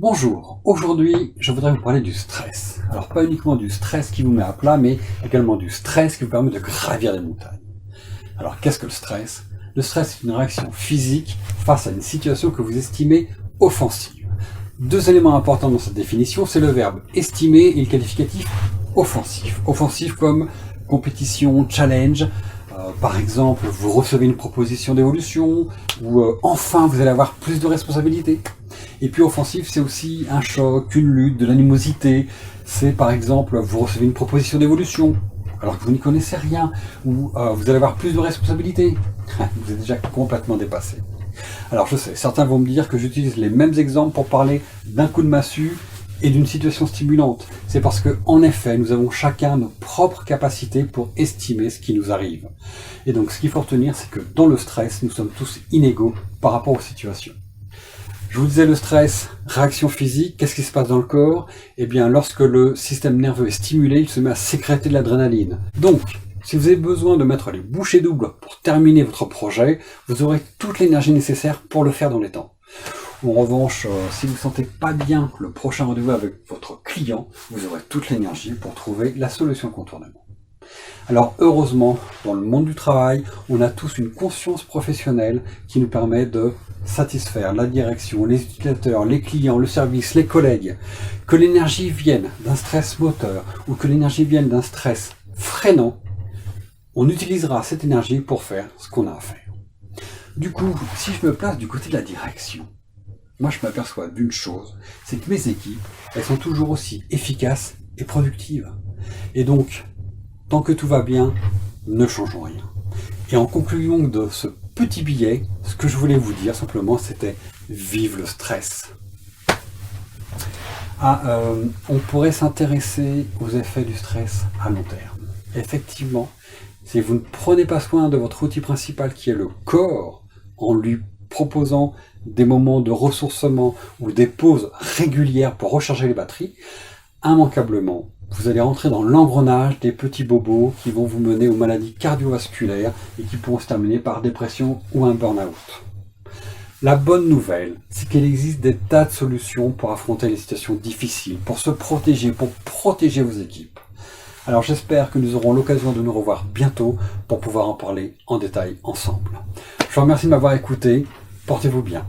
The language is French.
Bonjour, aujourd'hui je voudrais vous parler du stress. Alors pas uniquement du stress qui vous met à plat, mais également du stress qui vous permet de gravir les montagnes. Alors qu'est-ce que le stress? Le stress est une réaction physique face à une situation que vous estimez offensive. Deux éléments importants dans cette définition, c'est le verbe estimer et le qualificatif offensif. Offensif comme compétition, challenge. Par exemple, vous recevez une proposition d'évolution, ou enfin vous allez avoir plus de responsabilités. Et puis offensif, c'est aussi un choc, une lutte, de l'animosité. C'est par exemple, vous recevez une proposition d'évolution, alors que vous n'y connaissez rien, ou vous allez avoir plus de responsabilités. Vous êtes déjà complètement dépassé. Alors je sais, certains vont me dire que j'utilise les mêmes exemples pour parler d'un coup de massue et d'une situation stimulante. C'est parce que, en effet, nous avons chacun nos propres capacités pour estimer ce qui nous arrive. Et donc, ce qu'il faut retenir, c'est que dans le stress, nous sommes tous inégaux par rapport aux situations. Je vous disais, le stress, réaction physique, qu'est-ce qui se passe dans le corps? Eh bien, lorsque le système nerveux est stimulé, il se met à sécréter de l'adrénaline. Donc, si vous avez besoin de mettre les bouchées doubles pour terminer votre projet, vous aurez toute l'énergie nécessaire pour le faire dans les temps. En revanche, si vous ne sentez pas bien le prochain rendez-vous avec votre client, vous aurez toute l'énergie pour trouver la solution de contournement. Alors heureusement, dans le monde du travail, on a tous une conscience professionnelle qui nous permet de satisfaire la direction, les utilisateurs, les clients, le service, les collègues. Que l'énergie vienne d'un stress moteur ou que l'énergie vienne d'un stress freinant, on utilisera cette énergie pour faire ce qu'on a à faire. Du coup, si je me place du côté de la direction, moi je m'aperçois d'une chose, c'est que mes équipes, elles sont toujours aussi efficaces et productives. Et donc, tant que tout va bien, ne changeons rien. Et en conclusion de ce petit billet, ce que je voulais vous dire simplement, c'était vive le stress. On pourrait s'intéresser aux effets du stress à long terme. Effectivement, si vous ne prenez pas soin de votre outil principal qui est le corps, en lui proposant des moments de ressourcement ou des pauses régulières pour recharger les batteries, immanquablement, vous allez rentrer dans l'engrenage des petits bobos qui vont vous mener aux maladies cardiovasculaires et qui pourront se terminer par dépression ou un burn-out. La bonne nouvelle, c'est qu'il existe des tas de solutions pour affronter les situations difficiles, pour se protéger, pour protéger vos équipes. Alors j'espère que nous aurons l'occasion de nous revoir bientôt pour pouvoir en parler en détail ensemble. Je vous remercie de m'avoir écouté. Portez-vous bien.